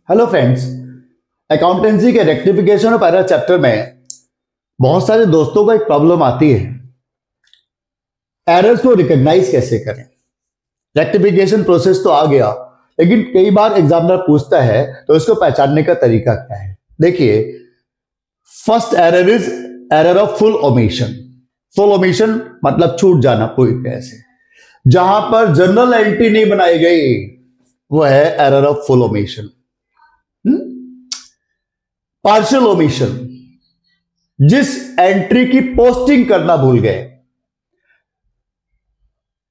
Hello friends, accountancy के rectification of error chapter में बहुत सारे दोस्तों को एक प्रॉब्लम आती है, एरर्स को रिकॉग्नाइज कैसे करें। रेक्टिफिकेशन प्रोसेस तो आ गया, लेकिन कई बार एग्जामिनर पूछता है तो इसको पहचानने का तरीका क्या है। देखिए, first error is error of full omission. Full omission मतलब छूट जाना पूरी तरह से, जहां पर जनरल एंट्री नहीं बनाई गई वो है error of full omission. Partial omission, जिस एंट्री की पोस्टिंग करना भूल गए,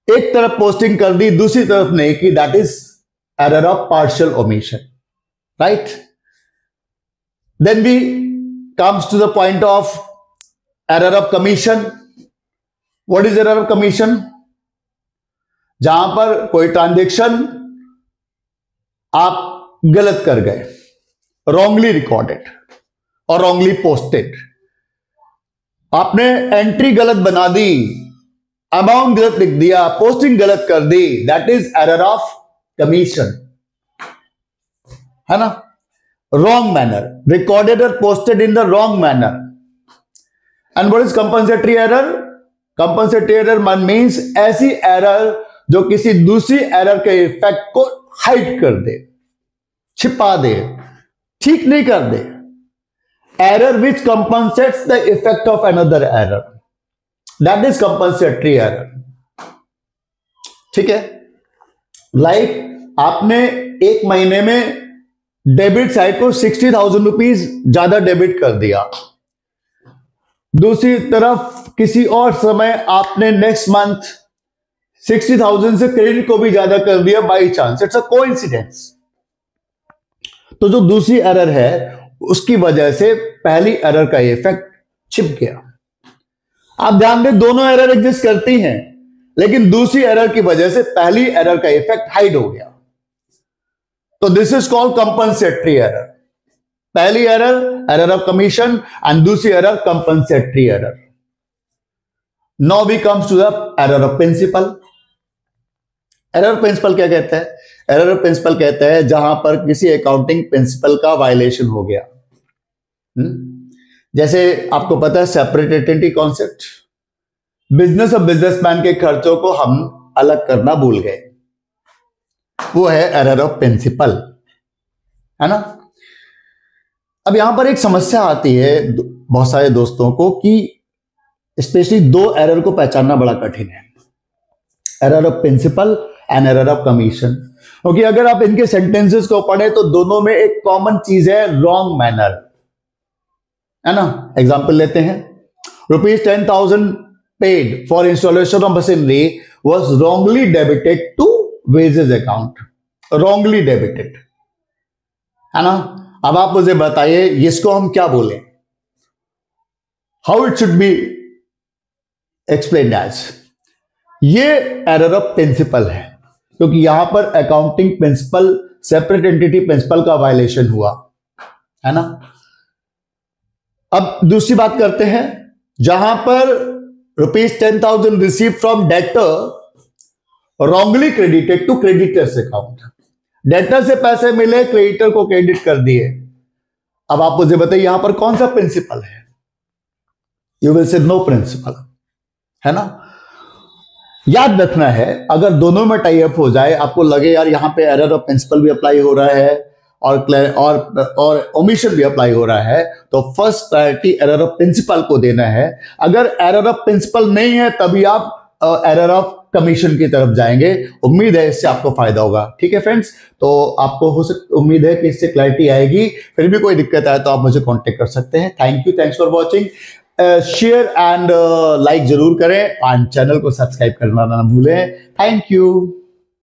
एक तरफ पोस्टिंग कर दी दूसरी तरफ नहीं की, that is error of partial omission, right. Then we comes to the point of error of commission. What is error of commission? जहां पर कोई ट्रांजेक्शन आप गलत कर गए, रॉन्गली रिकॉर्डेड और रॉन्गली पोस्टेड। आपने एंट्री गलत बना दी, अमाउंट गलत लिख दिया, पोस्टिंग गलत कर दी, that is error of commission, है ना। रॉन्ग मैनर, रिकॉर्डेड और posted in the wrong manner. And what is compensatory error? Compensatory error means ऐसी एरर जो किसी दूसरी एरर के इफेक्ट को हाइड कर दे, छिपा दे, ठीक नहीं कर दे। Error which compensates the effect of another error, that is compensatory error. ठीक है। लाइक आपने एक महीने में डेबिट साइड को 60,000 रुपीज ज्यादा डेबिट कर दिया, दूसरी तरफ किसी और समय आपने नेक्स्ट मंथ 60,000 से क्रेडिट को भी ज्यादा कर दिया by chance, it's a coincidence. तो जो दूसरी एरर है उसकी वजह से पहली एरर का इफेक्ट छिप गया। आप ध्यान दें, दोनों एरर एग्जिस्ट करती हैं, लेकिन दूसरी एरर की वजह से पहली एरर का इफेक्ट हाइड हो गया। तो this is called compensatory error. पहली एरर एरर ऑफ कमीशन एंड दूसरी error compensatory error. Now we comes to the error of principle. Error of principle क्या कहता है? एरर ऑफ प्रिंसिपल कहता है जहां पर किसी अकाउंटिंग प्रिंसिपल का वायलेशन हो गया। जैसे आपको पता है सेपरेट एंटिटी कॉन्सेप्ट, बिजनेस और बिजनेसमैन के खर्चों को हम अलग करना भूल गए, वो है एरर ऑफ प्रिंसिपल, है ना। अब यहां पर एक समस्या आती है बहुत सारे दोस्तों को कि स्पेशली दो एरर को पहचानना बड़ा कठिन है, error of principle and error of commission. क्योंकि अगर आप इनके सेंटेंसेस को पढ़े तो दोनों में एक कॉमन चीज है, रॉन्ग मैनर, है ना। एग्जांपल लेते हैं, ₹10,000 paid for installation of machinery was wrongly debited to wages account, wrongly debited, है ना। अब आप मुझे बताइए इसको हम क्या बोले, how it should be explained as. ये एरर ऑफ प्रिंसिपल है, क्योंकि यहां पर accounting principle separate entity principle का वायलेशन हुआ, है ना। अब दूसरी बात करते हैं, जहां पर ₹10,000 receive from debtor wrongly credited to creditors account. Debtor से पैसे मिले, क्रेडिटर को क्रेडिट कर दिए। अब आप मुझे बताइए यहां पर कौन सा प्रिंसिपल है? You will say no principle, है ना। याद रखना है, अगर दोनों में टाई अप हो जाए, आपको लगे यार यहां पे एरर ऑफ प्रिंसिपल भी अप्लाई हो रहा है और ओमिशन भी अप्लाई हो रहा है, तो first priority error of principle को देना है। अगर एरर ऑफ प्रिंसिपल नहीं है तभी आप एरर ऑफ कमीशन की तरफ जाएंगे। उम्मीद है इससे आपको फायदा होगा। ठीक है फ्रेंड्स, तो आपको उम्मीद है कि इससे क्लैरिटी आएगी। फिर भी कोई दिक्कत आए तो आप मुझे कांटेक्ट कर सकते हैं। Thank you, thanks for watching. Share and like जरूर करें एंड चैनल को सब्सक्राइब करना ना भूलें। Thank you.